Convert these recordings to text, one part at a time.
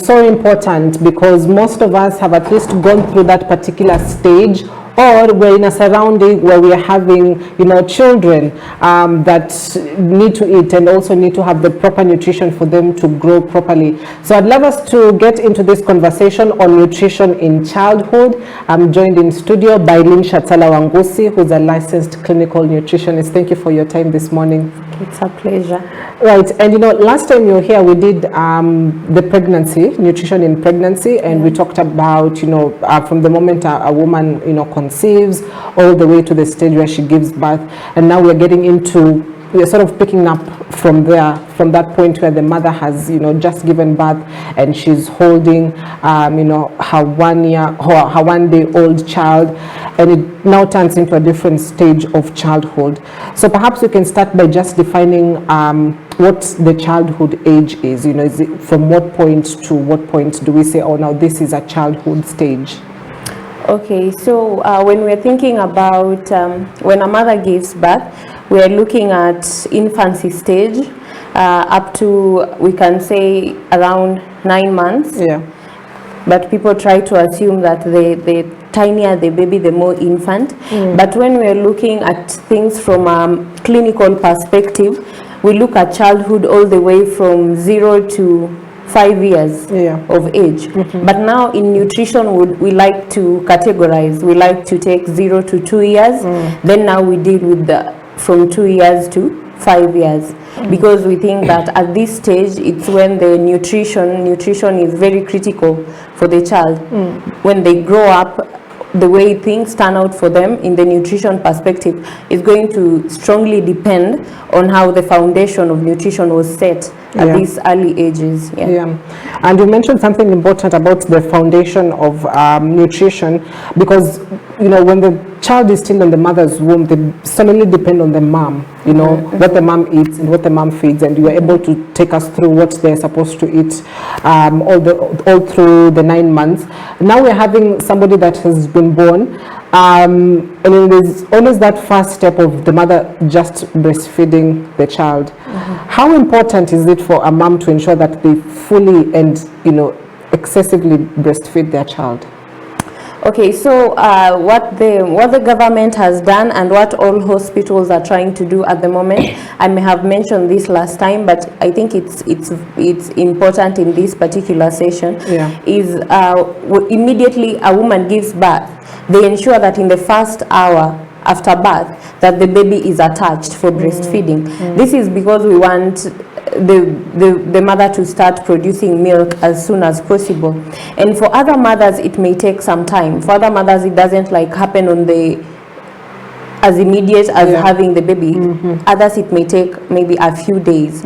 so important because most of us have at least gone through that particular stage, or we're in a surrounding where we are having, children that need to eat and also need to have the proper nutrition for them to grow properly. So I'd love us to get into this conversation on nutrition in childhood. I'm joined in studio by Lynn Shatala Wangusi, who's a licensed clinical nutritionist. Thank you for your time this morning. It's a pleasure. Right, and last time you were here, we did the pregnancy, nutrition in pregnancy, and we talked about, from the moment a woman, conceives all the way to the stage where she gives birth. And now we're getting into, we're sort of picking up from there, from that point where the mother has, just given birth and she's holding, her 1 day old child, and it now turns into a different stage of childhood. So perhaps we can start by just defining what the childhood age is. Is it from what point to what point do we say, oh, now this is a childhood stage? Okay, so when we're thinking about when a mother gives birth, we're looking at infancy stage up to, we can say, around 9 months. Yeah. But people try to assume that the tinier the baby, the more infant. But when we're looking at things from a clinical perspective, we look at childhood all the way from 0 to 5 years of age. But now in nutrition, we like to categorize. We like to take 0 to 2 years. Then now we deal with from 2 years to 5 years, because we think that at this stage it's when the nutrition is very critical for the child. When they grow up, the way things turn out for them in the nutrition perspective is going to strongly depend on how the foundation of nutrition was set at these early ages. And you mentioned something important about the foundation of nutrition, because when the child is still in the mother's womb, they solely depend on the mom, what the mom eats and what the mom feeds, and you are able to take us through what they're supposed to eat all through the 9 months. Now we're having somebody that has been born, and there's always that first step of the mother just breastfeeding the child. How important is it for a mom to ensure that they fully and excessively breastfeed their child? Okay, so what the government has done and what all hospitals are trying to do at the moment, I may have mentioned this last time, but I think it's important in this particular session, is immediately a woman gives birth, they ensure that in the first hour after birth that the baby is attached for breastfeeding. This is because we want the mother to start producing milk as soon as possible. And for other mothers it may take some time. For other mothers it doesn't happen on as immediate as having the baby. Others it may take maybe a few days,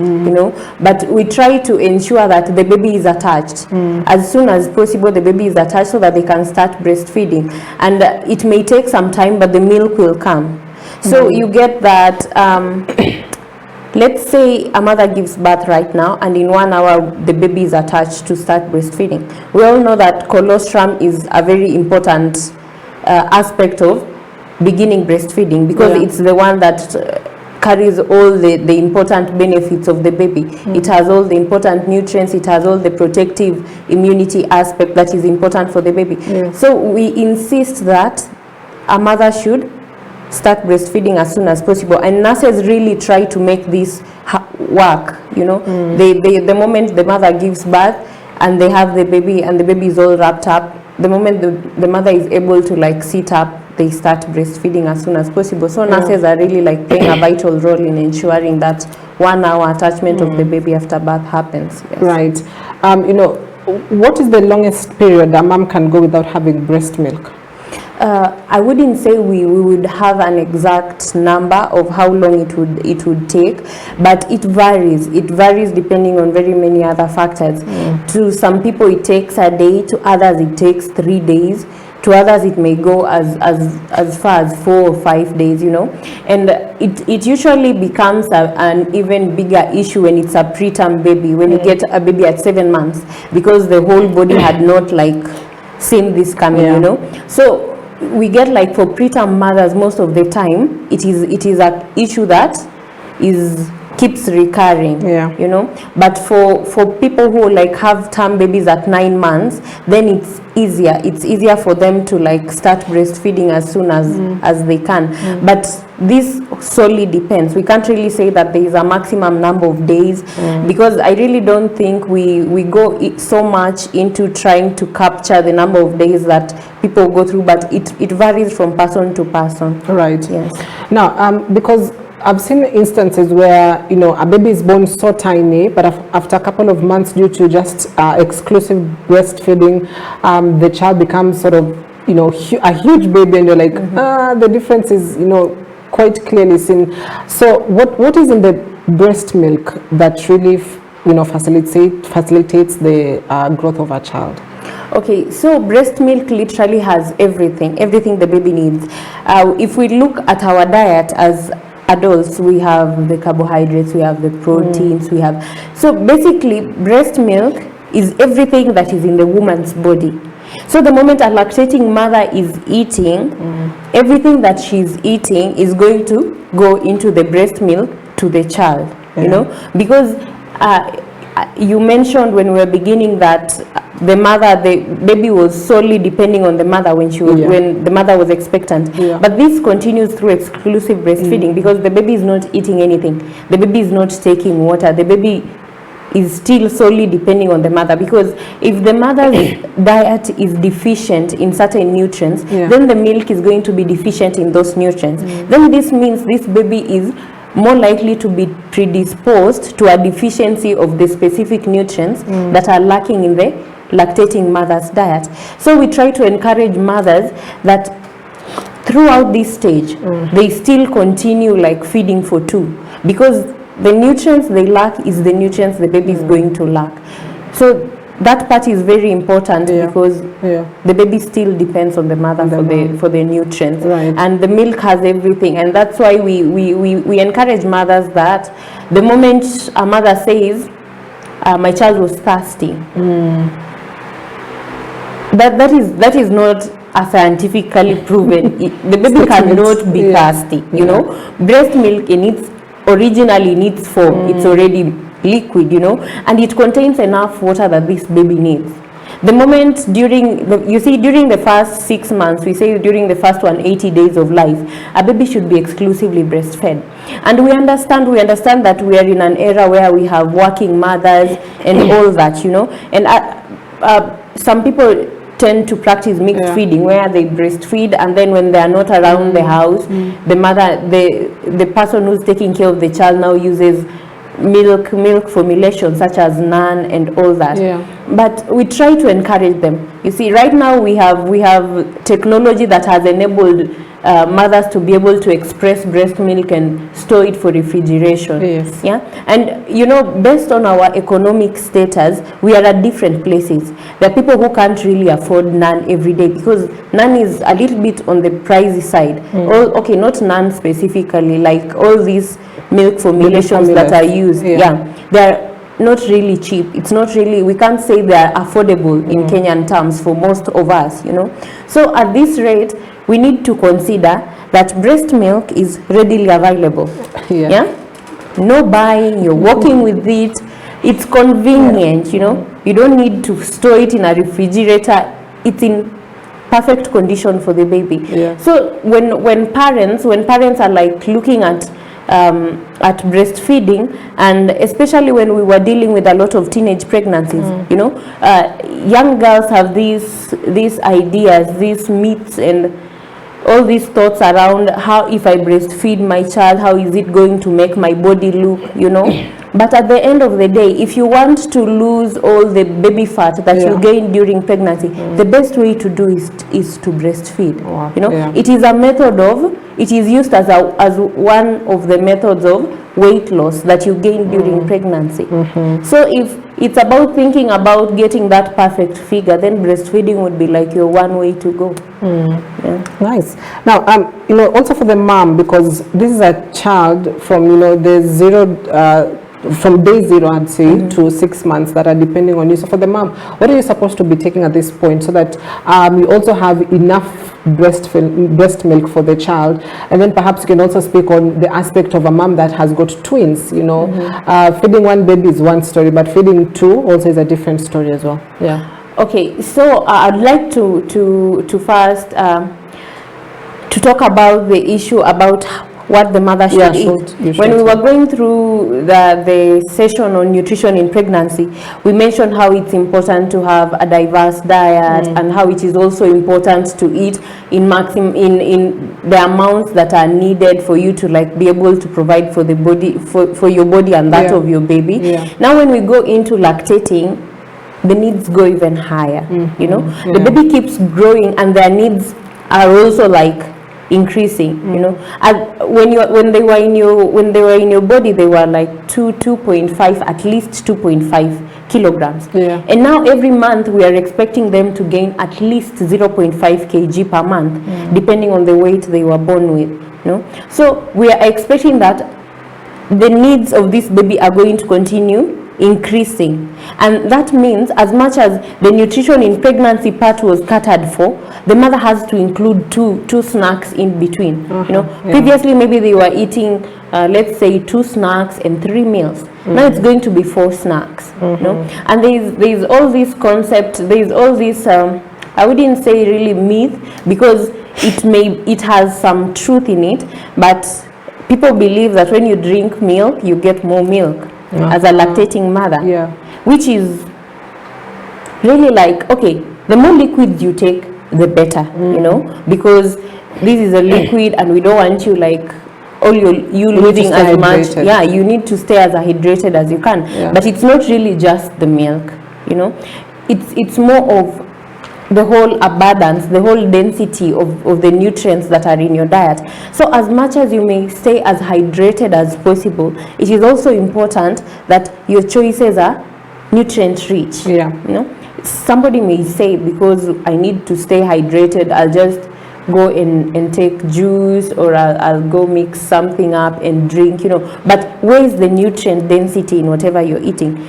but we try to ensure that the baby is attached as soon as possible. The baby is attached so that they can start breastfeeding, and it may take some time, but the milk will come. So you get that let's say a mother gives birth right now, and in 1 hour the baby is attached to start breastfeeding. We all know that colostrum is a very important aspect of beginning breastfeeding, because it's the one that carries all the important benefits of the baby. It has all the important nutrients, it has all the protective immunity aspect that is important for the baby. So we insist that a mother should start breastfeeding as soon as possible, and nurses really try to make this work. The moment the mother gives birth and they have the baby and the baby is all wrapped up, the moment the mother is able to sit up, they start breastfeeding as soon as possible. So nurses are really playing a vital role in ensuring that 1 hour attachment of the baby after birth happens. Right. What is the longest period a mom can go without having breast milk? I wouldn't say we would have an exact number of how long it would take, but it varies. It varies depending on very many other factors. To some people it takes a day, to others it takes 3 days, to others it may go as far as 4 or 5 days, and it usually becomes an even bigger issue when it's a preterm baby, when you get a baby at 7 months, because the whole body had not seen this coming. So we get for preterm mothers, most of the time it is an issue that is keeps recurring, you know. But for people who like have term babies at 9 months, then it's easier for them to like start breastfeeding as soon as they can. But this solely depends. We can't really say that there is a maximum number of days, because I really don't think we go so much into trying to capture the number of days that people go through, but it varies from person to person. Right. Yes. Now, because I've seen instances where, you know, a baby is born so tiny, but after a couple of months, due to just exclusive breastfeeding, the child becomes sort of, you know, a huge baby, and you're like, the difference is, you know, quite clearly seen. So what is in the breast milk that really, you know, facilitates the growth of a child? Okay, so breast milk literally has everything the baby needs. If we look at our diet as adults, we have the carbohydrates, we have the proteins, we have, so basically breast milk is everything that is in the woman's body. So the moment a lactating mother is eating, everything that she's eating is going to go into the breast milk to the child, you know, because you mentioned when we were beginning that the baby was solely depending on the mother when she was, when the mother was expectant. But this continues through exclusive breastfeeding, because the baby is not eating anything. The baby is not taking water. The baby is still solely depending on the mother, because if the mother's diet is deficient in certain nutrients, then the milk is going to be deficient in those nutrients. Then this means this baby is more likely to be predisposed to a deficiency of the specific nutrients that are lacking in the lactating mother's diet. So we try to encourage mothers that throughout this stage, they still continue like feeding for 2, because the nutrients they lack is the nutrients the baby is going to lack. So that part is very important, because the baby still depends on the mother for the nutrients, and the milk has everything. And that's why we encourage mothers that the moment a mother says, my child was thirsty, that is not a scientifically proven. The baby cannot be thirsty, you know. Breast milk originally in its form, it's already liquid, you know, and it contains enough water that this baby needs. The moment during the first 6 months, we say during the first 180 days of life, a baby should be exclusively breastfed. And we understand that we are in an era where we have working mothers and all that, you know, and some people tend to practice mixed feeding, where they breastfeed, and then when they are not around the house, the mother, the person who's taking care of the child now uses milk formulation such as NAN and all that. But we try to encourage them. You see, right now we have technology that has enabled mothers to be able to express breast milk and store it for refrigeration. And you know, based on our economic status, we are at different places. There are people who can't really afford NAN every day, because NAN is a little bit on the pricey side. Okay, not NAN specifically, like all these milk formulations that are used, they're not really cheap. It's not really, we can't say they're affordable in Kenyan terms for most of us, you know. So at this rate, we need to consider that breast milk is readily available. No buying, you're working with it, it's convenient, you know. You don't need to store it in a refrigerator. It's in perfect condition for the baby. So when parents are like looking at breastfeeding, and especially when we were dealing with a lot of teenage pregnancies, you know, young girls have these ideas, these myths, and all these thoughts around how, if I breastfeed my child, how is it going to make my body look, you know. But at the end of the day, if you want to lose all the baby fat that you gain during pregnancy, the best way to do is to breastfeed. You know, it is a method it is used as one of the methods of weight loss that you gain during pregnancy. So if it's about thinking about getting that perfect figure, then breastfeeding would be like your one way to go. Nice. Now, you know, also for the mom, because this is a child from, you know, the from day 0, I'd say, to 6 months that are depending on you. So for the mom, what are you supposed to be taking at this point, so that you also have enough breast milk for the child. And then perhaps you can also speak on the aspect of a mom that has got twins, you know. Feeding one baby is one story, but feeding two also is a different story as well. Yeah. Okay, so I'd like to first to talk about the issue about what the mother should eat. When we were going through the session on nutrition in pregnancy, we mentioned how it's important to have a diverse diet and how it is also important to eat in the amounts that are needed for you to like be able to provide for the body, for your body and that of your baby. Now when we go into lactating, the needs go even higher. You know, the baby keeps growing and their needs are also like increasing. You know, when they were in your body, they were like 2.5, at least 2.5 kilograms. And now every month we are expecting them to gain at least 0.5 kg per month, depending on the weight they were born with. You know, so we are expecting that the needs of this baby are going to continue increasing, and that means as much as the nutrition in pregnancy part was catered for, the mother has to include two snacks in between. You know, previously maybe they were eating let's say 2 snacks and 3 meals. Now it's going to be 4 snacks. You know, and there's all this concept, there's all this I wouldn't say really myth, because it has some truth in it, but people believe that when you drink milk you get more milk as a lactating mother, which is really like, okay, the more liquids you take, the better, you know, because this is a liquid and we don't want you like you losing as much. You need to stay as hydrated as you can. But it's not really just the milk, you know, it's more of the whole abundance, the whole density of the nutrients that are in your diet. So as much as you may stay as hydrated as possible, it is also important that your choices are nutrient rich. You know, somebody may say, because I need to stay hydrated, I'll just go and take juice, or I'll go mix something up and drink, you know. But where is the nutrient density in whatever you're eating?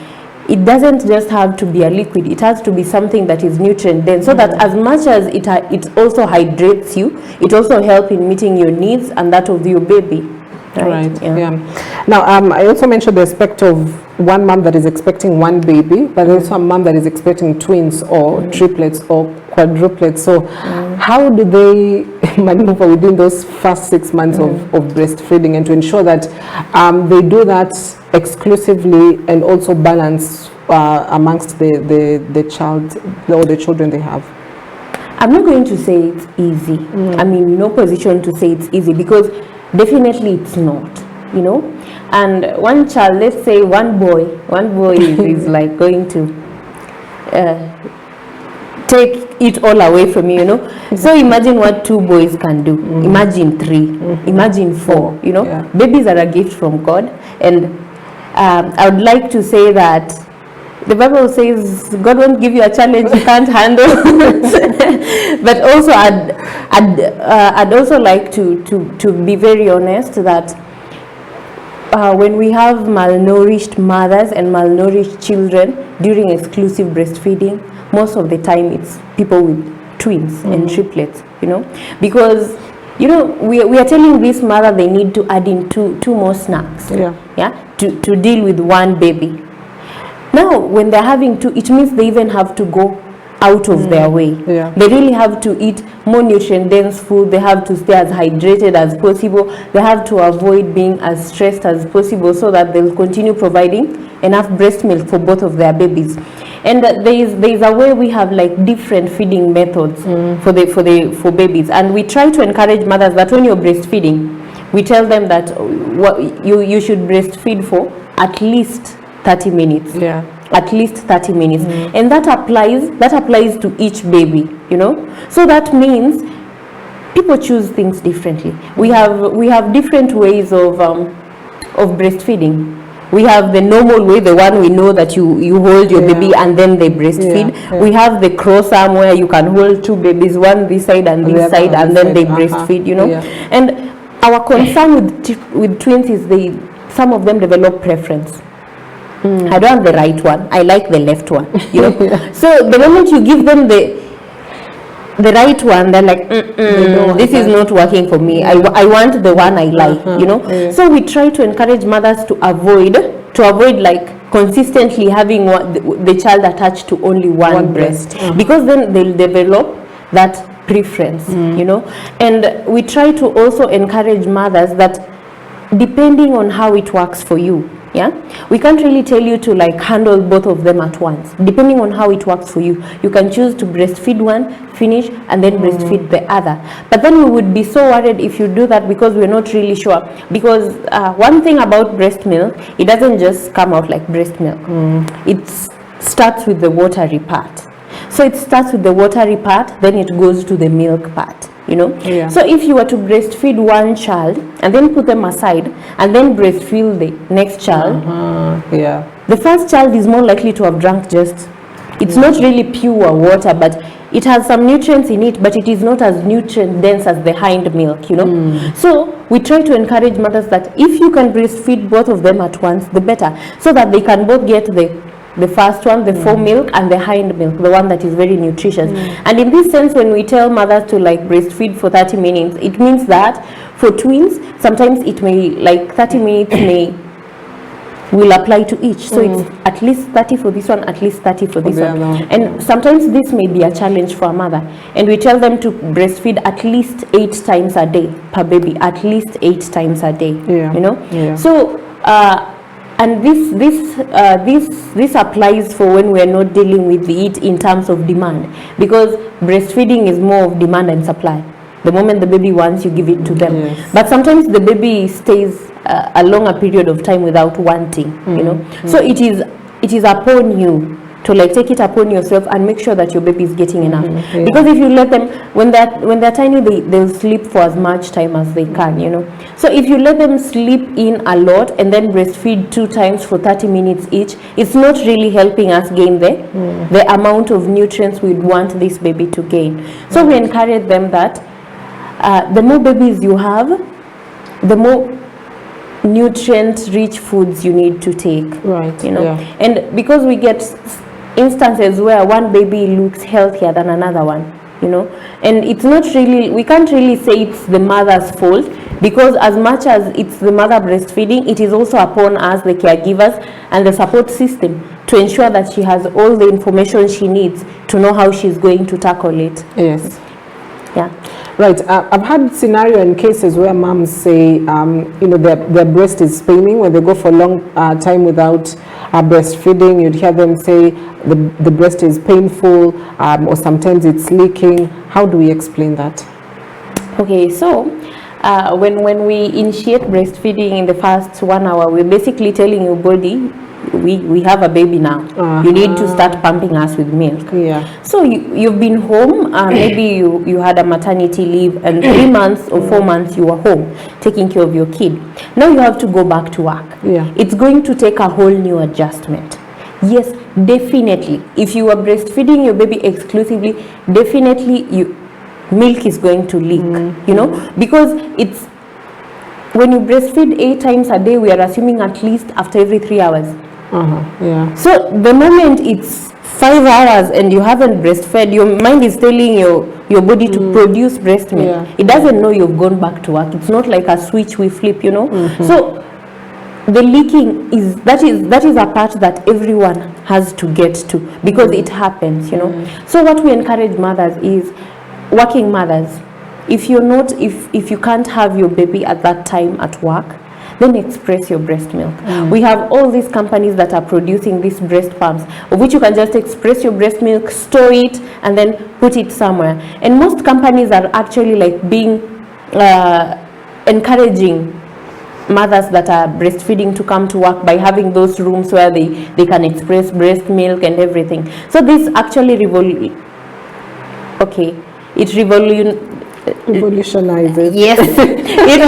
It doesn't just have to be a liquid, it has to be something that is nutrient dense, so that as much as it also hydrates you, it also helps in meeting your needs and that of your baby. Now I also mentioned the aspect of one mom that is expecting one baby, but also a mom that is expecting twins or triplets or quadruplets. So how do they maneuver within those first 6 months of breastfeeding, and to ensure that they do that exclusively and also balance amongst the child or the children they have? I'm not going to say it's easy. I'm in no position to say it's easy, because definitely it's not, you know. And one child, let's say one boy is like going to take it all away from you, you know. So imagine what 2 boys can do. Imagine 3, imagine 4, you know. Babies are a gift from God, and I would like to say that the Bible says God won't give you a challenge you can't handle. But also I'd also like to be very honest that when we have malnourished mothers and malnourished children during exclusive breastfeeding, most of the time it's people with twins and triplets, you know, because you know we are telling this mother they need to add in two more snacks to deal with one baby. Now when they're having 2, it means they even have to go out of their way. They really have to eat more nutrient dense food, they have to stay as hydrated as possible, they have to avoid being as stressed as possible, so that they'll continue providing enough breast milk for both of their babies. And there's a way we have like different feeding methods for babies, and we try to encourage mothers that when you're breastfeeding, we tell them that you should breastfeed for at least 30 minutes. At least 30 minutes. And that applies to each baby, you know. So that means people choose things differently. We have different ways of breastfeeding. We have the normal way, the one we know that you hold your baby and then they breastfeed. We have the cross arm where you can hold 2 babies, one this side and this side, and then they breastfeed, you know. And our concern with twins is some of them develop preference. I don't have the right one, I like the left one, you know. So the moment you give them the right one, they're like, this is not working for me. I want the one I like, you know. So we try to encourage mothers to avoid like consistently having the child attached to only one breast, because then they'll develop that preference, you know. And we try to also encourage mothers that depending on how it works for you, we can't really tell you to like handle both of them at once. Depending on how it works for you, you can choose to breastfeed one, finish, and then breastfeed the other. But then we would be so worried if you do that, because we're not really sure. Because one thing about breast milk, it doesn't just come out like breast milk. It starts with the watery part. So it starts with the watery part, then it goes to the milk part, you know. So if you were to breastfeed one child and then put them aside and then breastfeed the next child, the first child is more likely to have drunk just, it's not really pure water, but it has some nutrients in it, but it is not as nutrient dense as the hind milk, you know. So we try to encourage mothers that if you can breastfeed both of them at once, the better, so that they can both get the first one, the fore milk, and the hind milk, the one that is very nutritious. And in this sense, when we tell mothers to like breastfeed for 30 minutes, it means that for twins, sometimes it may, like 30 minutes will apply to each. So it's at least 30 for this one, at least 30 for this one. And sometimes this may be a challenge for a mother. And we tell them to breastfeed at least 8 times a day per baby, at least 8 times a day, you know. So, and this applies for when we are not dealing with it in terms of demand, because breastfeeding is more of demand and supply. The moment the baby wants, you give it to them. But sometimes the baby stays a longer period of time without wanting, you know. So it is upon you to like take it upon yourself and make sure that your baby is getting enough. Because if you let them, when they're tiny, they'll sleep for as much time as they can, you know. So if you let them sleep in a lot and then breastfeed 2 times for 30 minutes each, it's not really helping us gain the amount of nutrients we'd want this baby to gain. So we encourage them that the more babies you have, the more nutrient-rich foods you need to take, you know. And because we get instances where one baby looks healthier than another one, you know, and it's not really, we can't really say it's the mother's fault, because as much as it's the mother breastfeeding, it is also upon us, the caregivers and the support system, to ensure that she has all the information she needs to know how she's going to tackle it. Right. I've had scenario and cases where moms say, you know, their breast is paining when they go for a long time without breastfeeding. You'd hear them say the breast is painful, or sometimes it's leaking. How do we explain that? Okay, so when we initiate breastfeeding in the first 1 hour, we're basically telling your body, we have a baby now. You need to start pumping us with milk. So you've been home, maybe you had a maternity leave, and 3 months or 4 months you were home taking care of your kid. Now you have to go back to work. It's going to take a whole new adjustment. Yes, definitely. If you are breastfeeding your baby exclusively, definitely milk is going to leak, you know, because it's, when you breastfeed 8 times a day, we are assuming at least after every 3 hours. So the moment it's 5 hours and you haven't breastfed, your mind is telling your body to produce breast milk. It doesn't know you've gone back to work. It's not like a switch we flip, you know. So the leaking is that is a part that everyone has to get to, because it happens, you know. So what we encourage mothers is, working mothers, if you can't have your baby at that time at work, then express your breast milk. We have all these companies that are producing these breast pumps, of which you can just express your breast milk, store it, and then put it somewhere. And most companies are actually like being encouraging mothers that are breastfeeding to come to work by having those rooms where they can express breast milk and everything. So this actually revolutionizes. Yes, it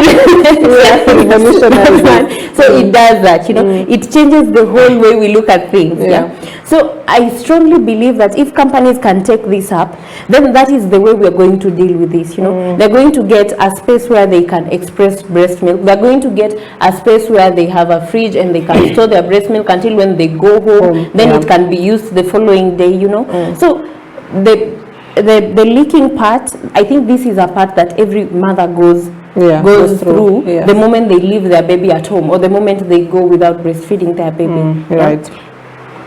revolutionizes. So it does that, you know. It changes the whole way we look at things. So I strongly believe that if companies can take this up, then that is the way we are going to deal with this, you know. They're going to get a space where they can express breast milk. They're going to get a space where they have a fridge and they can store their breast milk until when they go home, then it can be used the following day, you know. So the leaking part, I think this is a part that every mother goes through yes. the moment they leave their baby at home, or the moment they go without breastfeeding their baby. Right.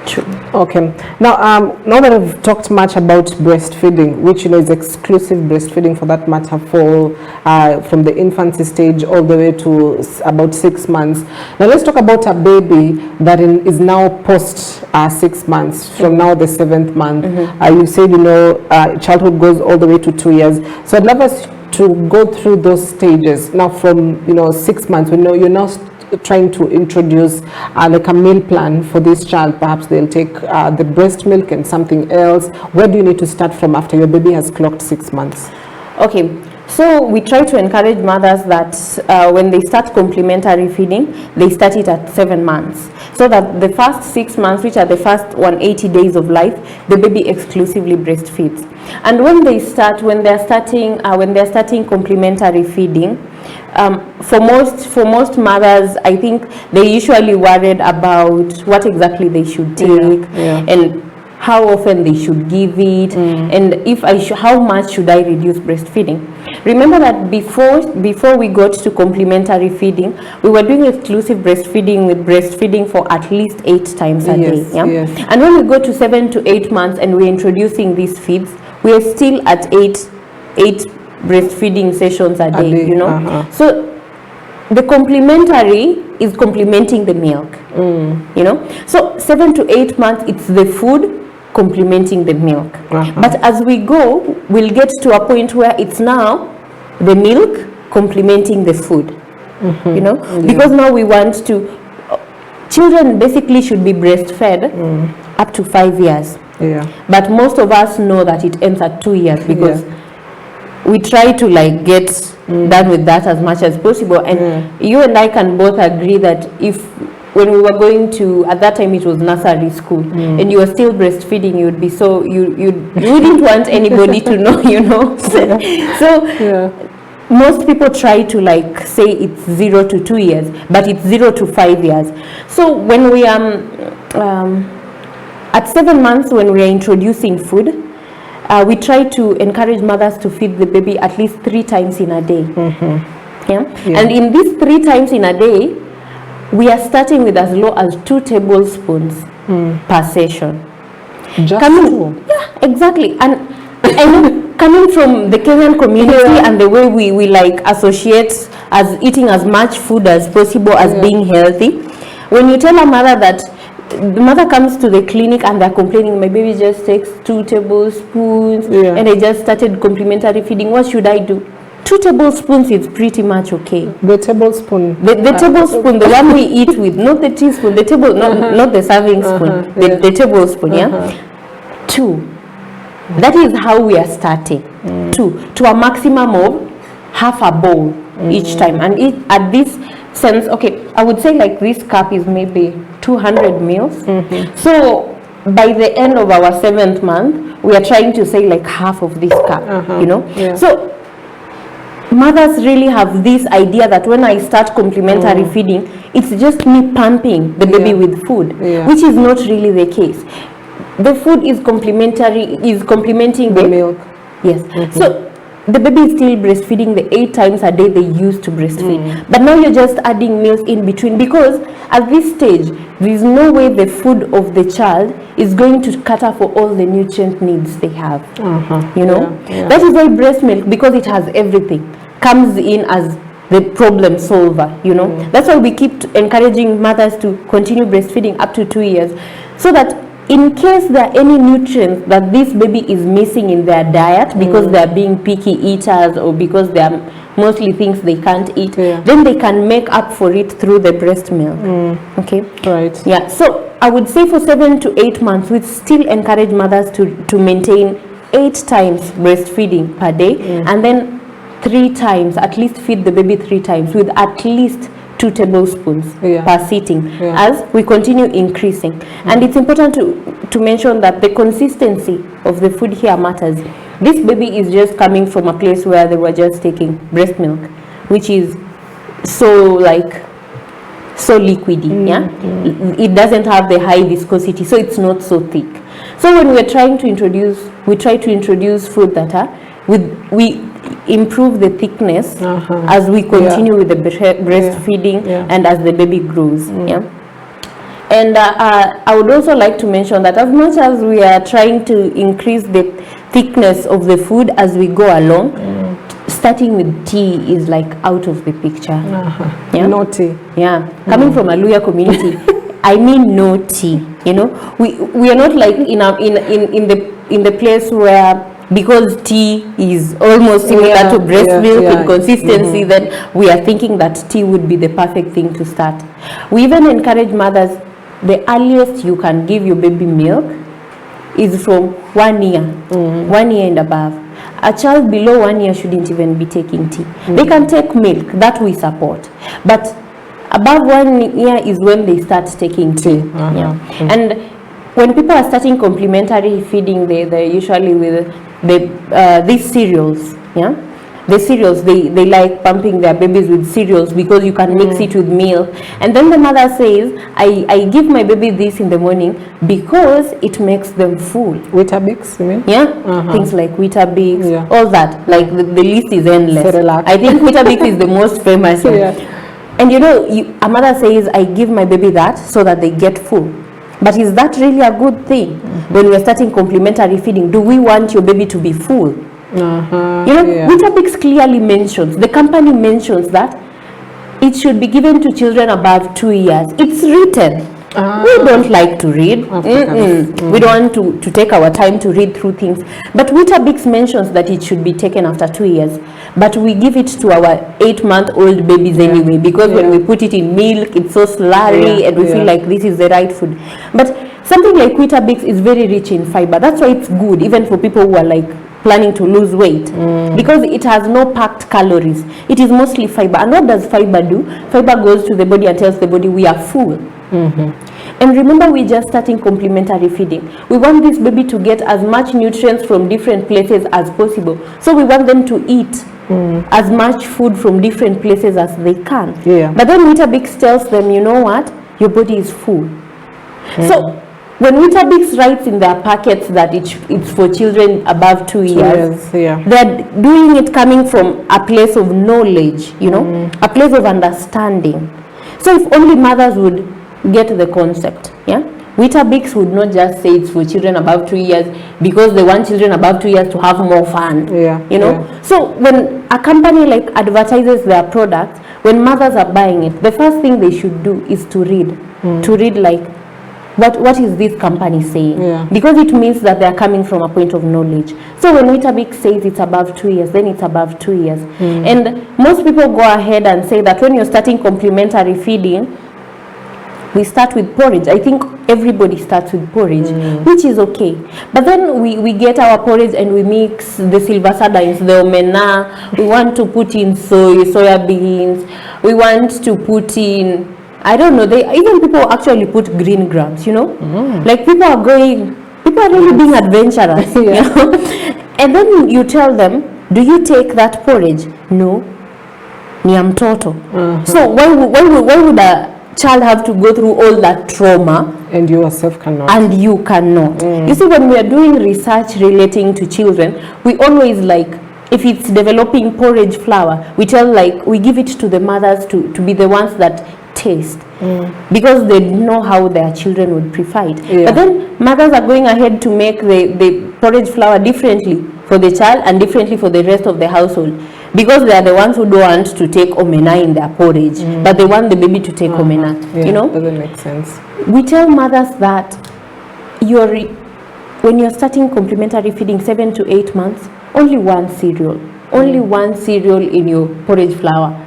True. Okay. Now, now that we've talked much about breastfeeding, which is exclusive breastfeeding for that matter, for from the infancy stage all the way to about 6 months. Now, let's talk about a baby that is now post 6 months, from now the 7th month. You said, childhood goes all the way to 2 years. So I'd love us to go through those stages. Now, from 6 months, we know you're now trying to introduce like a meal plan for this child. Perhaps they'll take the breast milk and something else. Where do you need to start from after your baby has clocked 6 months? Okay, so we try to encourage mothers that when they start complementary feeding, they start it at 7 months, so that the first 6 months, which are the first 180 days of life, the baby exclusively breastfeeds. And when they're starting complementary feeding, for most mothers, I think they usually worried about what exactly they should take, and how often they should give it, and how much should I reduce breastfeeding. Remember that before we got to complementary feeding, we were doing exclusive breastfeeding with breastfeeding for at least 8 times a day. Yes. And when we go to 7 to 8 months and we're introducing these feeds, we are still at 8 breastfeeding sessions a day, So the complementary is complementing the milk, So 7 to 8 months, it's the food complementing the milk. But as we go, we'll get to a point where it's now the milk complementing the food, because now we want to, children basically should be breastfed up to 5 years. But most of us know that it ends at 2 years, because we try to get done with that as much as possible. And you and I can both agree that when we were going to, at that time it was nursery school, and you were still breastfeeding, you would be you wouldn't want anybody to know, So most people try to say it's 0 to 2 years, but it's 0 to 5 years. So when we at 7 months, when we are introducing food, we try to encourage mothers to feed the baby at least 3 times in a day. And in these 3 times in a day, we are starting with as low as 2 tablespoons per session. Just 2? Yeah, exactly. And I know, coming from the Kenyan community and the way we associate as eating as much food as possible as being healthy, when you tell a mother that, the mother comes to the clinic and they're complaining, my baby just takes 2 tablespoons and I just started complementary feeding, what should I do? 2 tablespoons is pretty much okay. The tablespoon? The tablespoon, the one we eat with, not the teaspoon, the table, not the serving spoon, the tablespoon, 2. That is how we are starting. 2 to a maximum of half a bowl each time. And at this sense, okay, I would say this cup is maybe 200 mils. So by the end of our 7th month, we are trying to say half of this cup, So mothers really have this idea that when I start complementary feeding, it's just me pumping the baby with food, which is not really the case. The food is complementing the milk. Yes. So the baby is still breastfeeding the 8 times a day they used to breastfeed. But now you're just adding meals in between, because at this stage, there is no way the food of the child is going to cater for all the nutrient needs they have. That is why breast milk, because it has everything, comes in as the problem solver, That's why we keep encouraging mothers to continue breastfeeding up to 2 years, so that in case there are any nutrients that this baby is missing in their diet, because they're being picky eaters, or because they are mostly things they can't eat, then they can make up for it through the breast milk. Okay, right. So I would say for 7 to 8 months, we still encourage mothers to maintain 8 times breastfeeding per day, and then 3 times, at least feed the baby 3 times with at least 2 tablespoons per sitting, as we continue increasing. And it's important to mention that the consistency of the food here matters. This baby is just coming from a place where they were just taking breast milk, which is so so liquidy. Yeah, it doesn't have the high viscosity, so it's not so thick. So when we try to introduce food that are we improve the thickness as we continue with the breastfeeding and as the baby grows. Yeah. And I would also like to mention that as much as we are trying to increase the thickness of the food as we go along, starting with tea is like out of the picture. Yeah? No tea. Yeah. Coming from a Luya community, I mean no tea. You know, we are not like in the place where, because tea is almost similar to breast milk in consistency, then we are thinking that tea would be the perfect thing to start. We even encourage mothers, the earliest you can give your baby milk is from 1 year, 1 year and above. A child below 1 year shouldn't even be taking tea. They can take milk, that we support, but above 1 year is when they start taking tea. And when people are starting complementary feeding, they usually with these cereals. The cereals, they like pumping their babies with cereals because you can mix it with milk. And then the mother says, I give my baby this in the morning because it makes them full. Weetabix, you mean? Yeah, things like Weetabix, all that. Like the list is endless. Cerelac. I think Weetabix is the most famous one. And you know, a mother says, I give my baby that so that they get full. But is that really a good thing? When we're starting complementary feeding, do we want your baby to be full? You know, Weetabix clearly mentions, the company mentions that it should be given to children above 2 years. It's written. We don't like to read. We don't want to take our time to read through things. But Weetabix mentions that it should be taken after 2 years. But we give it to our 8-month-old babies anyway, because when we put it in milk, it's so slurry and we feel like this is the right food. But something like Weetabix is very rich in fiber. That's why it's good, even for people who are like planning to lose weight, because it has no packed calories. It is mostly fiber. And what does fiber do? Fiber goes to the body and tells the body we are full. And remember, we're just starting complementary feeding. We want this baby to get as much nutrients from different places as possible. So we want them to eat as much food from different places as they can. But then Weetabix tells them, you know what? Your body is full. So when Weetabix writes in their packets that it's for children above 2 years, they're doing it coming from a place of knowledge, you know, a place of understanding. So if only mothers would get the concept, Weetabix would not just say it's for children above 2 years because they want children above 2 years to have more fun, you know. So when a company like advertises their product, when mothers are buying it, the first thing they should do is to read like, what is this company saying? Because it means that they are coming from a point of knowledge. So when Weetabix says it's above 2 years, then it's above 2 years. And most people go ahead and say that when you're starting complementary feeding, we start with porridge. I think everybody starts with porridge, which is okay. But then we get our porridge and we mix the silver sardines, the omena. We want to put in soya beans. We want to put in, I don't know, even people actually put green grams, you know. Like people are really being adventurous, you know. And then you tell them, do you take that porridge? No. Ni ya mtoto. So why would a child have to go through all that trauma? And you yourself cannot. And you cannot. You see, when we are doing research relating to children, we always like, if it's developing porridge flour, we give it to the mothers to be the ones that taste, because they know how their children would prefer it. But then mothers are going ahead to make the porridge flour differently for the child and differently for the rest of the household, because they are the ones who don't want to take omena in their porridge, but they want the baby to take omena. You know, doesn't make sense. We tell mothers that when you're starting complementary feeding 7 to 8 months, only one cereal in your porridge flour.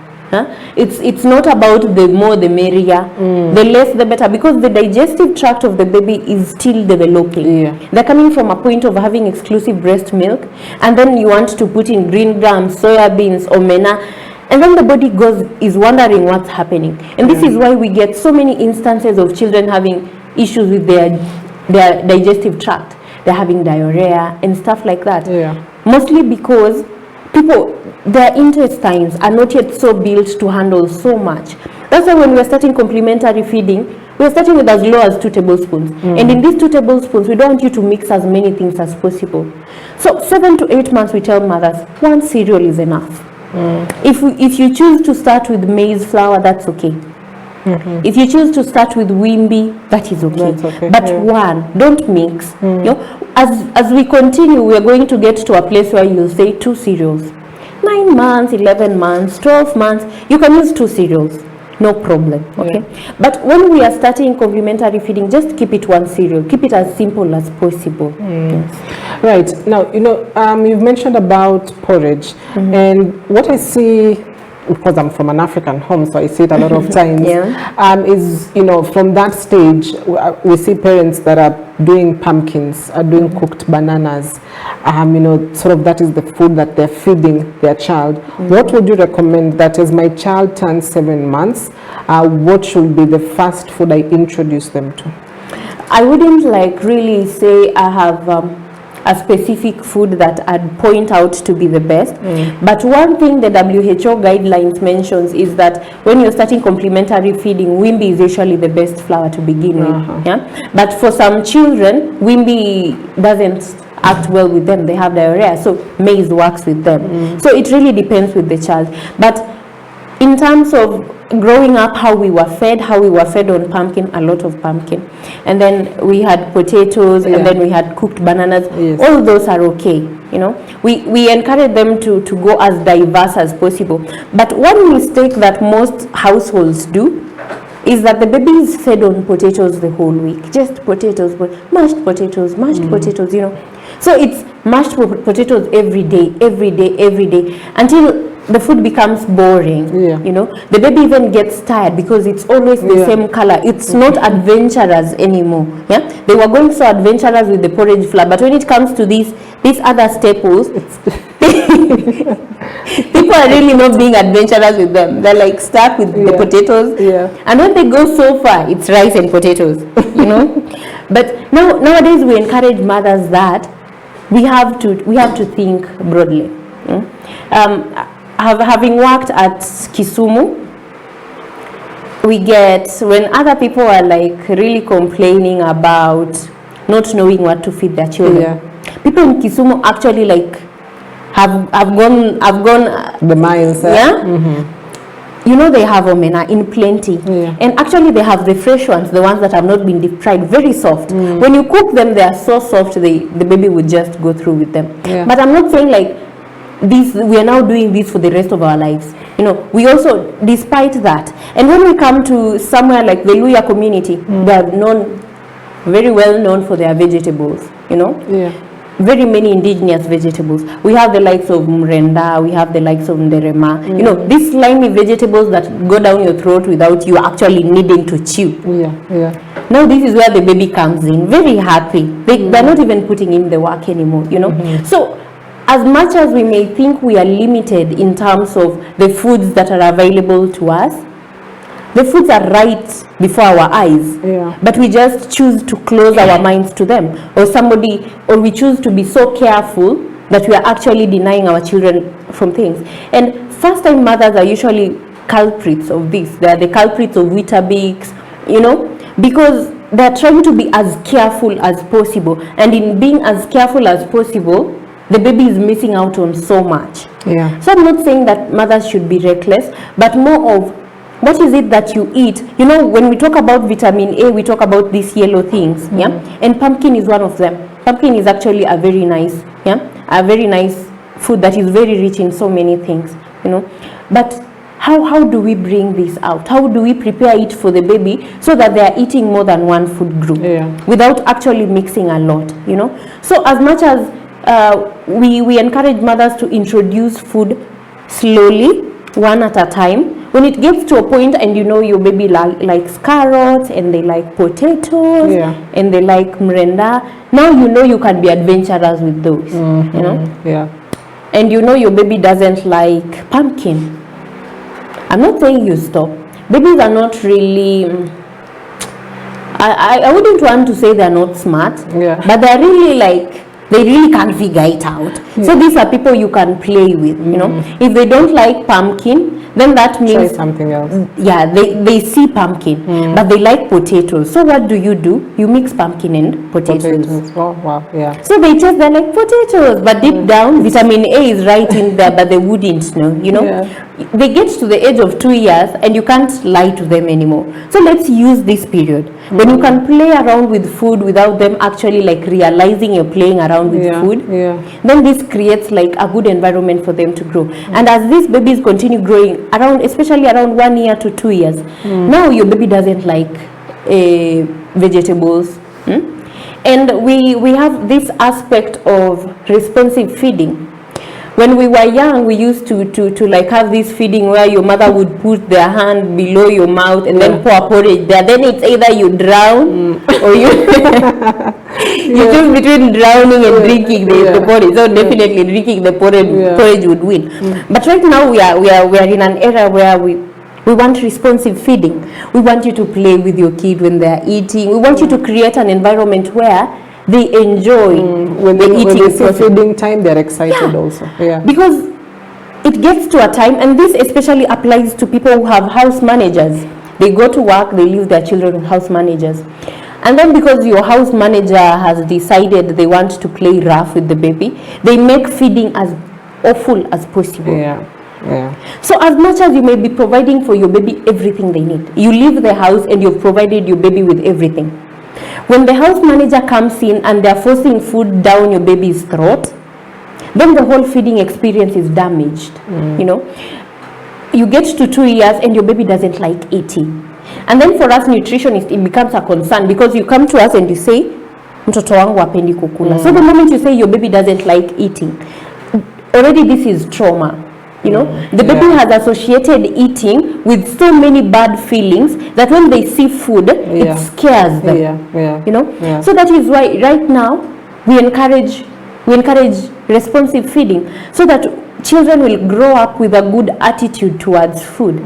It's not about the more the merrier, the less the better, because the digestive tract of the baby is still developing. They're coming from a point of having exclusive breast milk, and then you want to put in green grams, soya beans, omena, and then the body is wondering what's happening. And this is why we get so many instances of children having issues with their digestive tract. They're having diarrhea and stuff like that. Mostly because their intestines are not yet so built to handle so much. That's why when we are starting complementary feeding, we are starting with as low as 2 tablespoons. And in these 2 tablespoons, we don't want you to mix as many things as possible. So 7 to 8 months, we tell mothers, 1 cereal is enough. If you choose to start with maize flour, that's okay. If you choose to start with Wimby, that is okay. But one, don't mix. You know, as we continue, we are going to get to a place where you say 2 cereals. 9 months, 11 months, 12 months, you can use 2 cereals. No problem, okay? But when we are starting complementary feeding, just keep it 1 cereal. Keep it as simple as possible. Yes. Right. Now, you know, you've mentioned about porridge. And what I see, because I'm from an African home, so I see it a lot of times, is, you know, from that stage, we see parents that are doing pumpkins, are doing cooked bananas. You know, sort of that is the food that they're feeding their child. What would you recommend that as my child turns 7 months, what should be the first food I introduce them to? I wouldn't like really say I have a specific food that I'd point out to be the best. But one thing the WHO guidelines mentions is that when you're starting complementary feeding, Wimby is usually the best flour to begin with. Yeah. But for some children, Wimby doesn't act well with them. They have diarrhea, so maize works with them. So it really depends with the child. But in terms of growing up, how we were fed on pumpkin, a lot of pumpkin, and then we had potatoes, and then we had cooked bananas. All those are okay, you know. We encourage them to go as diverse as possible. But one mistake that most households do is that the baby is fed on potatoes the whole week, just potatoes, mashed potatoes, you know. So it's mashed potatoes every day, until the food becomes boring. You know, the baby even gets tired because it's always the same color. It's not adventurous anymore. They were going so adventurous with the porridge flour, but when it comes to these other staples, people are really not being adventurous with them. They're like stuck with the potatoes, and when they go so far, it's rice and potatoes, you know. But nowadays we encourage mothers that we have to think broadly. Having worked at Kisumu, we get, when other people are like really complaining about not knowing what to feed their children, people in Kisumu actually like have gone the miles. You know, they have omena in plenty, and actually they have the fresh ones, the ones that have not been deep fried, very soft. When you cook them, they are so soft, the baby would just go through with them. But I'm not saying like this, we are now doing this for the rest of our lives. You know, we also, despite that, and when we come to somewhere like the Luya community, they are very well known for their vegetables, you know. Very many indigenous vegetables. We have the likes of mrenda, we have the likes of nderema. You know, these slimy vegetables that go down your throat without you actually needing to chew. Now this is where the baby comes in, very happy. They're not even putting in the work anymore, you know. So as much as we may think we are limited in terms of the foods that are available to us, the foods are right before our eyes, but we just choose to close our minds to them, or we choose to be so careful that we are actually denying our children from things. And first-time mothers are usually culprits of this. They are the culprits of Weetabix, you know, because they're trying to be as careful as possible, and in being as careful as possible, the baby is missing out on so much. So I'm not saying that mothers should be reckless, but more of what is it that you eat. You know, when we talk about vitamin A, we talk about these yellow things, and pumpkin is one of them. Pumpkin is actually a very nice, a very nice food that is very rich in so many things, you know. But how do we bring this out? How do we prepare it for the baby so that they are eating more than one food group without actually mixing a lot, you know? So as much as we encourage mothers to introduce food slowly, one at a time. When it gets to a point and you know your baby likes carrots and they like potatoes and they like mrenda, now you know you can be adventurous with those, you know? And you know your baby doesn't like pumpkin. I'm not saying you stop. Babies are not really, I wouldn't want to say they're not smart, but they're really like, they really can't figure it out. So these are people you can play with, you know. If they don't like pumpkin, then that Try means something else. yeah, they see pumpkin, but they like potatoes. So what do? You mix pumpkin and potatoes. Oh wow, yeah. So they just, they're like potatoes, but deep down vitamin A is right in there, but they wouldn't know, you know. Yeah. They get to the age of 2 years and you can't lie to them anymore. So let's use this period when you can play around with food without them actually like realizing you're playing around with food. Then this creates like a good environment for them to grow. And as these babies continue growing around, especially around 1 year to 2 years, now your baby doesn't like vegetables. And we have this aspect of responsive feeding. When we were young, we used to like have this feeding where your mother would put their hand below your mouth and then pour porridge there. Then it's either you drown or you you choose between drowning and drinking the porridge. So definitely drinking the porridge would win. But right now we are in an era where we want responsive feeding. We want you to play with your kid when they are eating. We want you to create an environment where they enjoy when they see feeding time, they're excited also. Because it gets to a time, and this especially applies to people who have house managers. They go to work, they leave their children with house managers. And then because your house manager has decided they want to play rough with the baby, they make feeding as awful as possible. So as much as you may be providing for your baby everything they need, you leave the house and you've provided your baby with everything. When the house manager comes in and they're forcing food down your baby's throat, then the whole feeding experience is damaged. You know, you get to 2 years and your baby doesn't like eating. And then for us nutritionists, it becomes a concern because you come to us and you say, mtoto wangu hapendi kukula. So the moment you say your baby doesn't like eating, already this is trauma. You know, the baby has associated eating with so many bad feelings that when they see food, it scares them. You know, so that is why right now we encourage responsive feeding so that children will grow up with a good attitude towards food.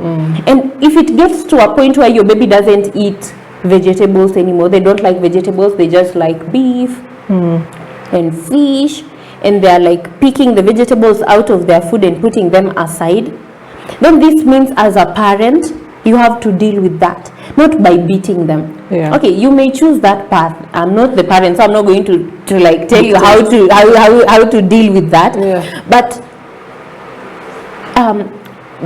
And if it gets to a point where your baby doesn't eat vegetables anymore, they don't like vegetables, they just like beef and fish, and they're like picking the vegetables out of their food and putting them aside, then this means as a parent you have to deal with that, not by beating them. Okay, you may choose that path. I'm not the parent, so I'm not going to like tell you how to deal with that. But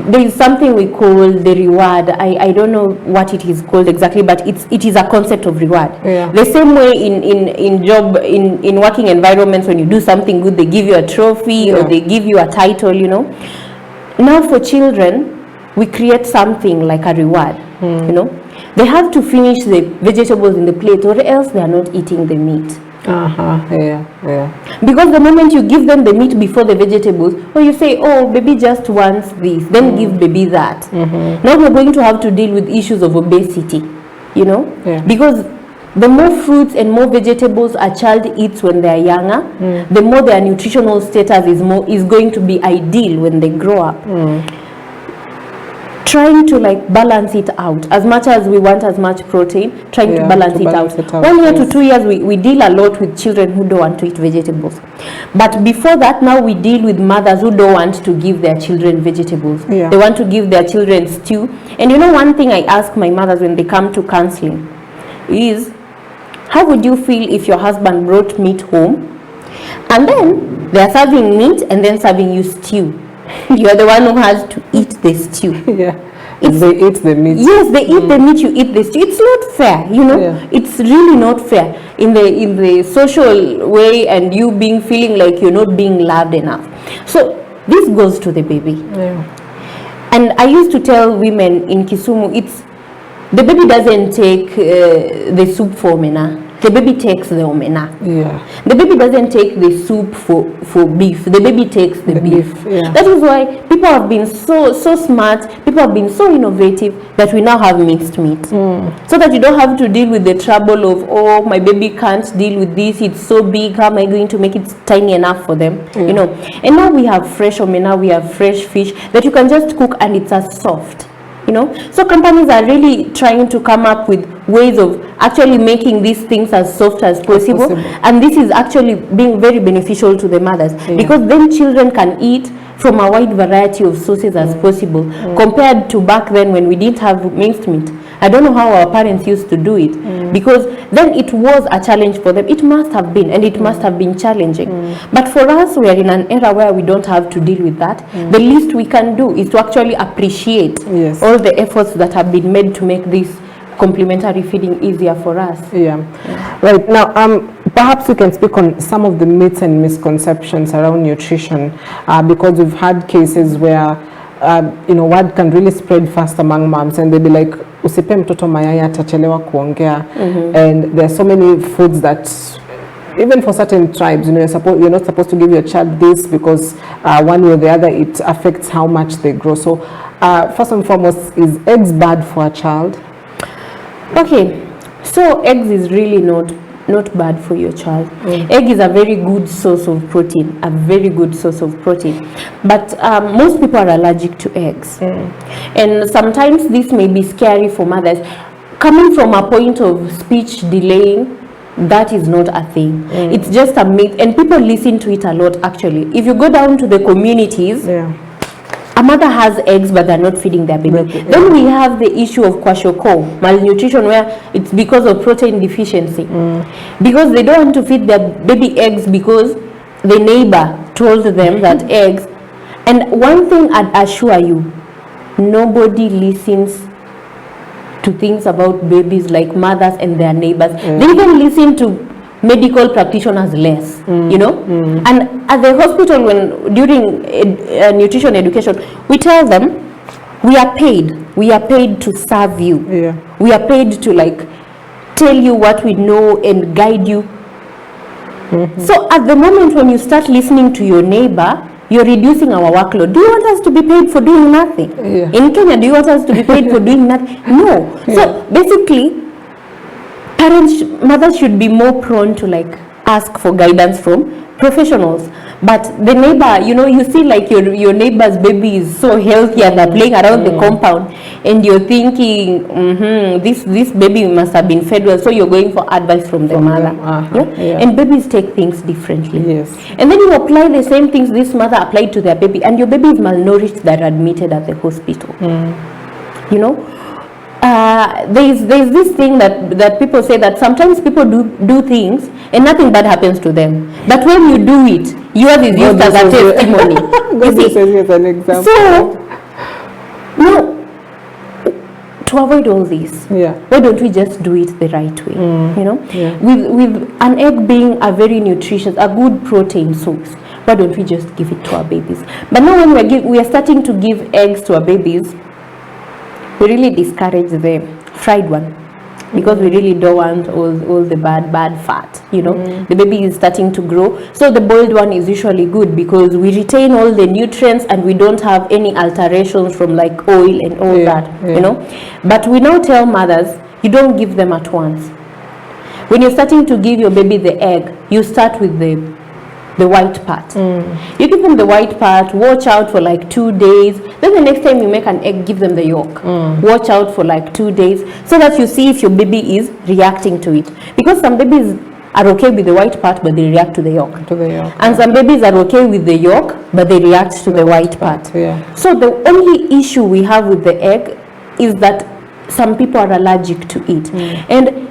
there is something we call the reward. I don't know what it is called exactly, but it is a concept of reward. The same way in working environments, when you do something good, they give you a trophy or they give you a title, you know. Now for children, we create something like a reward. You know, they have to finish the vegetables in the plate or else they are not eating the meat. Because the moment you give them the meat before the vegetables, or you say, oh, baby just wants this, then give baby that. Now we're going to have to deal with issues of obesity, you know, because the more fruits and more vegetables a child eats when they are younger, the more their nutritional status is going to be ideal when they grow up. Trying to like balance it out as much as we want as much protein, trying to balance it out. 1 year to 2 years we deal a lot with children who don't want to eat vegetables, but before that now we deal with mothers who don't want to give their children vegetables. They want to give their children stew. And you know, one thing I ask my mothers when they come to counseling is, how would you feel if your husband brought meat home and then they're serving meat and then serving you stew? You're the one who has to eat the stew. They eat the meat. Yes, they eat the meat, you eat the stew. It's not fair, you know. It's really not fair in the social way, and you feeling like you're not being loved enough. So this goes to the baby. And I used to tell women in Kisumu, the baby doesn't take the soup for omena. The baby takes the omena. The baby doesn't take the soup for beef. The baby takes the beef. That is why people have been so smart. People have been so innovative that we now have mixed meat. So that you don't have to deal with the trouble of, oh, my baby can't deal with this. It's so big. How am I going to make it tiny enough for them? You know. And now we have fresh omena. We have fresh fish that you can just cook and it's as soft. You know, so companies are really trying to come up with ways of actually making these things as soft as possible. And this is actually being very beneficial to the mothers, because then children can eat from a wide variety of sources as possible, compared to back then when we didn't have minced meat. I don't know how our parents used to do it, because then it was a challenge for them. It must have been, and it must have been challenging. But for us, we are in an era where we don't have to deal with that. The least we can do is to actually appreciate all the efforts that have been made to make this complementary feeding easier for us. Right now, perhaps you can speak on some of the myths and misconceptions around nutrition, because we've had cases where you know, word can really spread fast among moms, and they'll be like, usipe mtoto mayai atachelewa kuongea. And there are so many foods that, even for certain tribes, you know, you're not supposed to give your child this because one way or the other it affects how much they grow. So first and foremost, is eggs bad for a child? Okay, so eggs is really not bad for your child. Egg is a very good source of protein, a very good source of protein. But most people are allergic to eggs. And sometimes this may be scary for mothers. Coming from a point of speech delaying, that is not a thing. It's just a myth, and people listen to it a lot actually. If you go down to the communities, a mother has eggs but they're not feeding their baby. Then we have the issue of kwashiorkor, malnutrition, where it's because of protein deficiency. Because they don't want to feed their baby eggs because the neighbor told them that eggs. And one thing I'd assure you, nobody listens to things about babies like mothers and their neighbors. They even listen to medical practitioners less, you know. And at the hospital, when during nutrition education, we tell them we are paid to serve you. We are paid to like tell you what we know and guide you. So at the moment when you start listening to your neighbor, you're reducing our workload. Do you want us to be paid for doing nothing? In Kenya, do you want us to be paid for doing nothing? No. So basically, mothers should be more prone to like ask for guidance from professionals. But the neighbor, you know, you see like your neighbor's baby is so healthy and they're playing around the compound, and you're thinking, this baby must have been fed well, so you're going for advice from the mother. And babies take things differently. And then you apply the same things this mother applied to their baby, and your baby is malnourished, that are admitted at the hospital. You know, there's this thing that people say, that sometimes people do things and nothing bad happens to them, but when you do it, yours is used as a testimony. An example. So no, to avoid all this, why don't we just do it the right way? You know, with an egg being a very nutritious, a good protein source, why don't we just give it to our babies? But now when we are starting to give eggs to our babies, we really discourage the fried one, because we really don't want all the bad fat, you know. The baby is starting to grow, so the boiled one is usually good because we retain all the nutrients and we don't have any alterations from like oil and all that, you know. But we now tell mothers, you don't give them at once. When you're starting to give your baby the egg, you start with the white part. You give them the white part, watch out for like 2 days. Then the next time you make an egg, give them the yolk. Watch out for like 2 days, so that you see if your baby is reacting to it. Because some babies are okay with the white part, but they react to the yolk. And some babies are okay with the yolk, but they react to the white part. So the only issue we have with the egg is that some people are allergic to it. And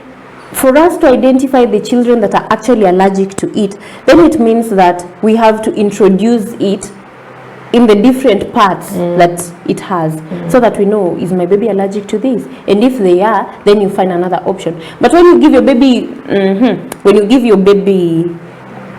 for us to identify the children that are actually allergic to it, then it means that we have to introduce it in the different parts that it has, so that we know, is my baby allergic to this? And if they are, then you find another option. But when you give your baby,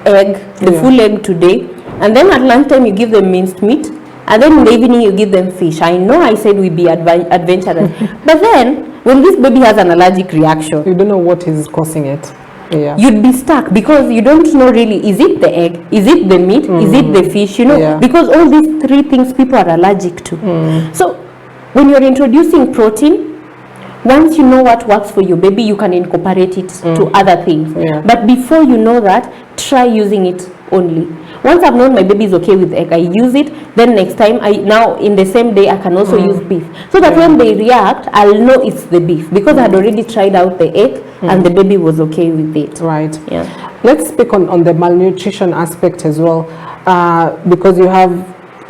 egg, the full egg today, and then at lunchtime you give them minced meat, and then in the evening you give them fish. I know I said we'd be adventurous, but then when this baby has an allergic reaction, you don't know what is causing it. You'd be stuck, because you don't know really, is it the egg, is it the meat, is it the fish, you know, because all these three things people are allergic to. So when you're introducing protein, once you know what works for your baby, you can incorporate it to other things. But before you know that, try using it only. Once I've known my baby is okay with egg, I use it. Then next time, now in the same day, I can also use beef. So that when they react, I'll know it's the beef, because I had already tried out the egg and the baby was okay with it. Right. Let's speak on the malnutrition aspect as well, because you have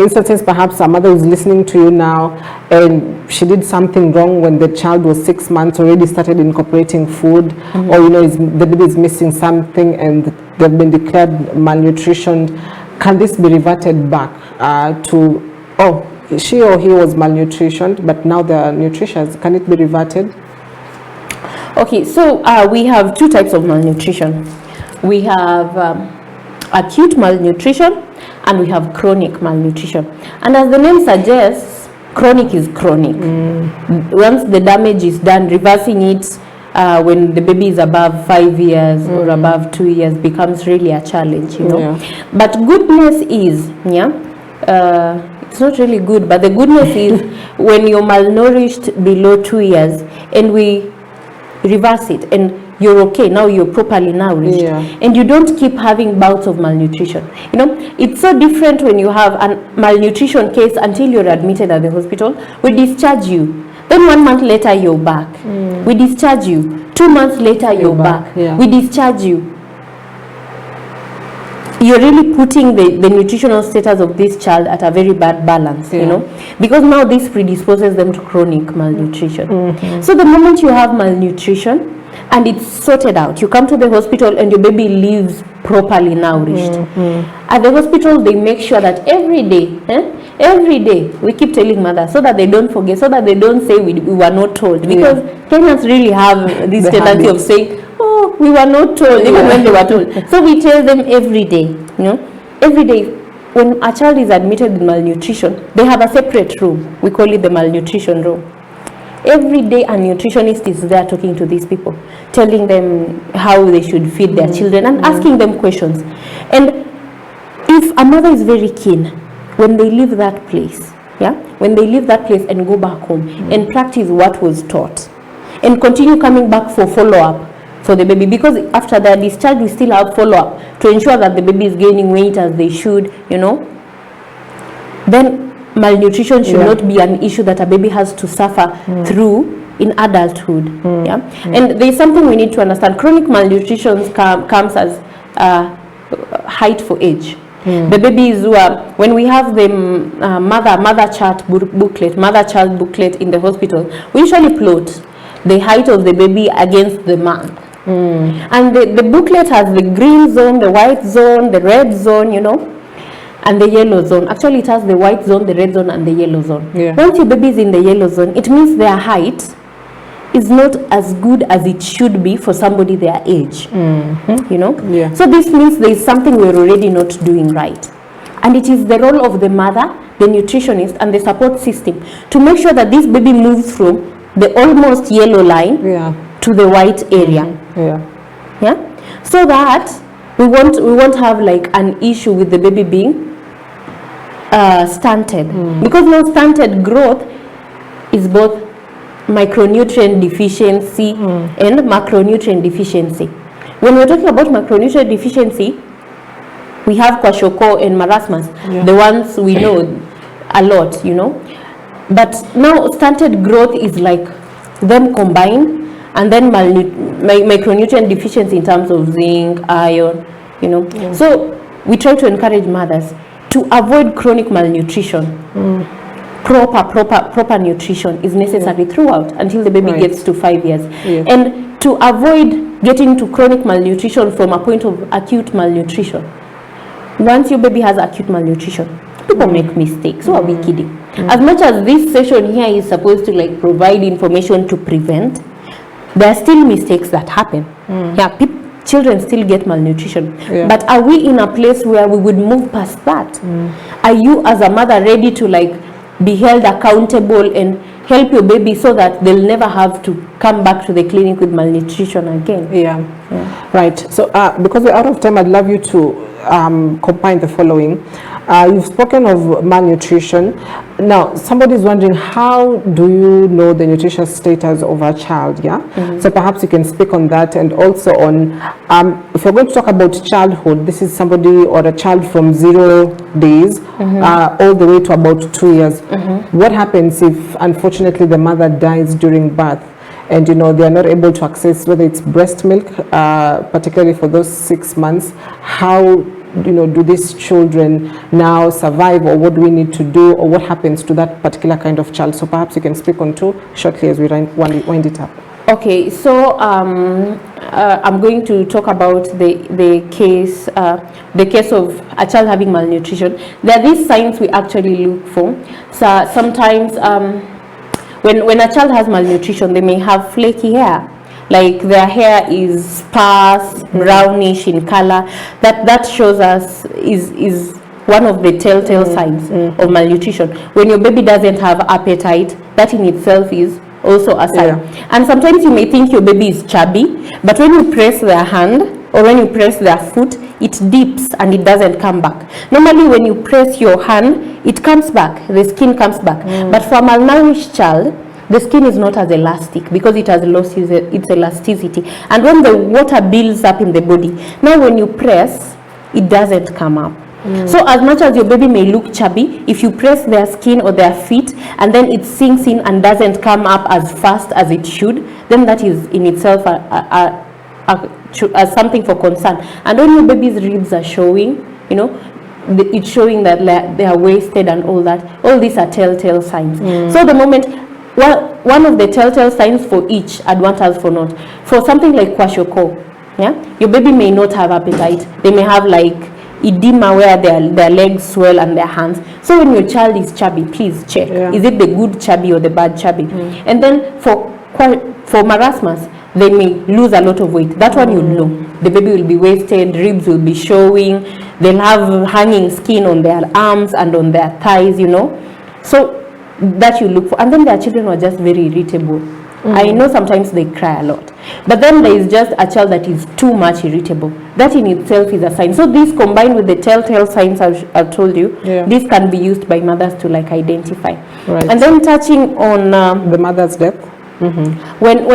instances, perhaps a mother who's listening to you now and she did something wrong when the child was 6 months, already started incorporating food, or the baby is missing something and they've been declared malnutrition, can this be reverted back to, oh, she or he was malnutritioned, but now they're nutritious? Can it be reverted? Okay, so we have two types of malnutrition. We have acute malnutrition and we have chronic malnutrition. And as the name suggests, chronic is chronic. Once the damage is done, reversing it when the baby is above 5 years or above 2 years becomes really a challenge, you know. Yeah. But goodness is, it's not really good, but the goodness is when you're malnourished below 2 years and we reverse it and you're okay, now you're properly nourished, and you don't keep having bouts of malnutrition. You know, it's so different when you have a malnutrition case until you're admitted at the hospital. We discharge you, then 1 month later you're back. We discharge you, 2 months later you're back. We discharge you. You're really putting the nutritional status of this child at a very bad balance, you know, because now this predisposes them to chronic malnutrition. So the moment you have malnutrition and it's sorted out, you come to the hospital and your baby lives properly nourished. At the hospital, they make sure that every day, we keep telling mothers so that they don't forget, so that they don't say we were not told, because Kenyans really have this tendency of saying, oh, we were not told, even when they were told. So we tell them every day, you know, every day. When a child is admitted with malnutrition, they have a separate room. We call it the malnutrition room. Every day a nutritionist is there talking to these people, telling them how they should feed their children and asking them questions. And if a mother is very keen, when they leave that place, when they leave that place and go back home and practice what was taught and continue coming back for follow-up for the baby, because after their discharge we still have follow-up to ensure that the baby is gaining weight as they should, you know, then malnutrition should not be an issue that a baby has to suffer through in adulthood. And there's something we need to understand. Chronic malnutrition comes as height for age. The babies who are, when we have the mother-child booklet in the hospital, we usually plot the height of the baby against the man. And the booklet has the green zone, the white zone, the red zone, you know, and the yellow zone. Actually, it has the white zone, the red zone, and the yellow zone. Once your baby is in the yellow zone, it means their height is not as good as it should be for somebody their age. You know? So this means there is something we're already not doing right. And it is the role of the mother, the nutritionist, and the support system to make sure that this baby moves from the almost yellow line to the white area. So that we won't have like an issue with the baby being stunted, because now stunted growth is both micronutrient deficiency and macronutrient deficiency. When we're talking about macronutrient deficiency, we have kwashiorkor and marasmus, the ones we know a lot, you know. But now stunted growth is like them combined, and then micronutrient deficiency in terms of zinc, iron, you know. So we try to encourage mothers to avoid chronic malnutrition. Proper nutrition is necessary throughout until the baby gets to 5 years. And to avoid getting to chronic malnutrition from a point of acute malnutrition. Once your baby has acute malnutrition, people make mistakes. Who are we kidding? As much as this session here is supposed to like provide information to prevent, there are still mistakes that happen. Children still get malnutrition. But are we in a place where we would move past that? Are you as a mother ready to like be held accountable and help your baby so that they'll never have to come back to the clinic with malnutrition again? Right. So because we're out of time, I'd love you to combine the following. You've spoken of malnutrition. Now, somebody's wondering, how do you know the nutrition status of a child? So perhaps you can speak on that, and also on, if you're going to talk about childhood, this is somebody or a child from 0 days all the way to about 2 years. What happens if, unfortunately, the mother dies during birth? And you know, they are not able to access whether it's breast milk, particularly for those 6 months. How do these children now survive, or what do we need to do, or what happens to that particular kind of child? So perhaps you can speak on two shortly as we wind it up. Okay, so I'm going to talk about the case of a child having malnutrition. There are these signs we actually look for. So sometimes when a child has malnutrition, they may have flaky hair, like their hair is sparse, brownish in color. That shows us is one of the telltale signs of malnutrition. When your baby doesn't have appetite, that in itself is also a sign. And sometimes you may think your baby is chubby, but when you press their hand or when you press their foot, it dips and it doesn't come back. Normally when you press your hand, it comes back, the skin comes back. But for a malnourished child, the skin is not as elastic because it has lost its elasticity. And when the water builds up in the body, now when you press, it doesn't come up. So as much as your baby may look chubby, if you press their skin or their feet and then it sinks in and doesn't come up as fast as it should, then that is in itself something for concern. And when your baby's ribs are showing, it's showing that they are wasted and all that. All these are telltale signs. So the moment, one of the telltale signs for each, I'd want us for not. For something like kwashiorkor, your baby may not have appetite. They may have like edema where their legs swell and their hands. So when your child is chubby, please check. Is it the good chubby or the bad chubby? And then for marasmus, they may lose a lot of weight. That one you'll know. The baby will be wasted, ribs will be showing, they'll have hanging skin on their arms and on their thighs, So that you look for. And then their children are just very irritable. I know sometimes they cry a lot. But then there is just a child that is too much irritable. That in itself is a sign. So this combined with the telltale signs I've told you, this can be used by mothers to like identify. Right. And then touching on the mother's death. When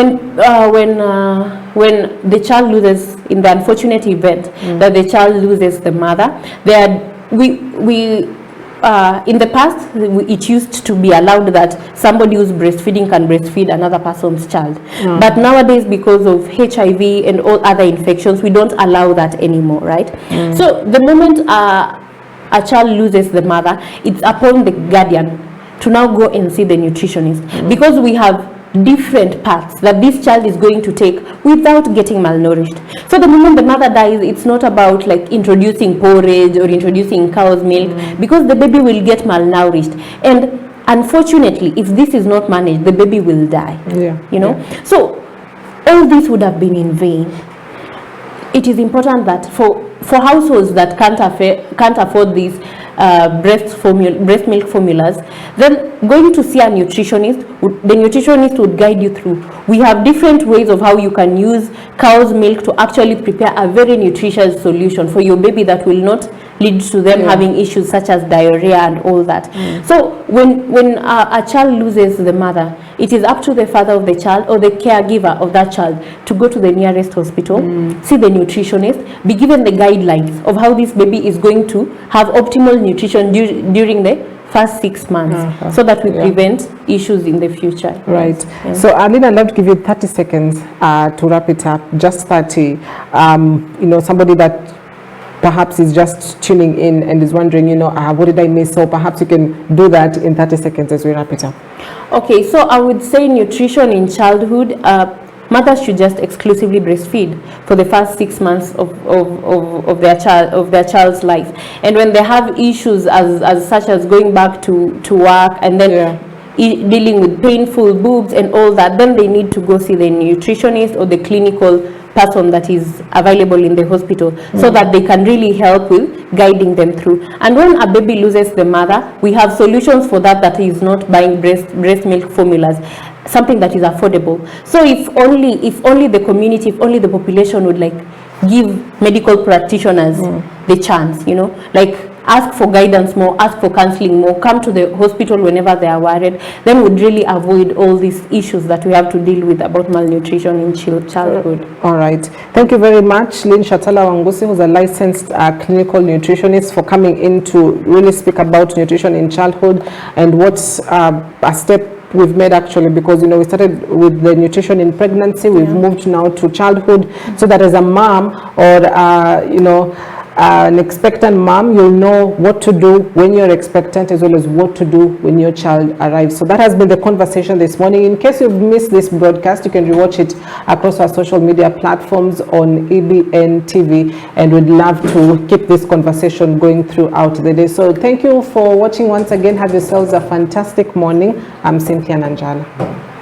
the child loses, in the unfortunate event that the child loses the mother, in the past, it used to be allowed that somebody who's breastfeeding can breastfeed another person's child. But nowadays, because of HIV and all other infections, we don't allow that anymore, right? So the moment a child loses the mother, it's upon the guardian to now go and see the nutritionist, because we have different paths that this child is going to take without getting malnourished. So the moment the mother dies, it's not about like introducing porridge or introducing cow's milk, because the baby will get malnourished. And unfortunately, if this is not managed, the baby will die. So all this would have been in vain. It is important that for households that can't afford these breast milk formulas, then going to see a nutritionist, the nutritionist would guide you through. We have different ways of how you can use cow's milk to actually prepare a very nutritious solution for your baby that will not lead to them having issues such as diarrhea and all that. So when a child loses the mother, it is up to the father of the child or the caregiver of that child to go to the nearest hospital, see the nutritionist, be given the guidelines of how this baby is going to have optimal nutrition during the first 6 months, so that we prevent issues in the future. Right. So Arlene, I'd love to give you 30 seconds to wrap it up. Just 30. Somebody that perhaps is just tuning in and is wondering, what did I miss? So perhaps you can do that in 30 seconds as we wrap it up. Okay, so I would say nutrition in childhood, mothers should just exclusively breastfeed for the first 6 months of their child's life. And when they have issues as such as going back to work and then dealing with painful boobs and all that, then they need to go see the nutritionist or the clinical person that is available in the hospital, so that they can really help with guiding them through. And when a baby loses the mother, we have solutions for that is not buying breast milk formulas, something that is affordable. So if only the community, if only the population would like give medical practitioners the chance, like ask for guidance more, ask for counseling more, come to the hospital whenever they are worried, then would really avoid all these issues that we have to deal with about malnutrition in childhood. All right. Thank you very much, Lynn Shatala Wangusi, who's a licensed clinical nutritionist, for coming in to really speak about nutrition in childhood and what's a step we've made actually, because we started with the nutrition in pregnancy, we've moved now to childhood, so that as a mom or an expectant mom, you'll know what to do when you're expectant, as well as what to do when your child arrives. So that has been the conversation this morning. In case you've missed this broadcast, you can rewatch it across our social media platforms on EBN TV, and we'd love to keep this conversation going throughout the day. So thank you for watching once again. Have yourselves a fantastic morning. I'm Cynthia Nanjala.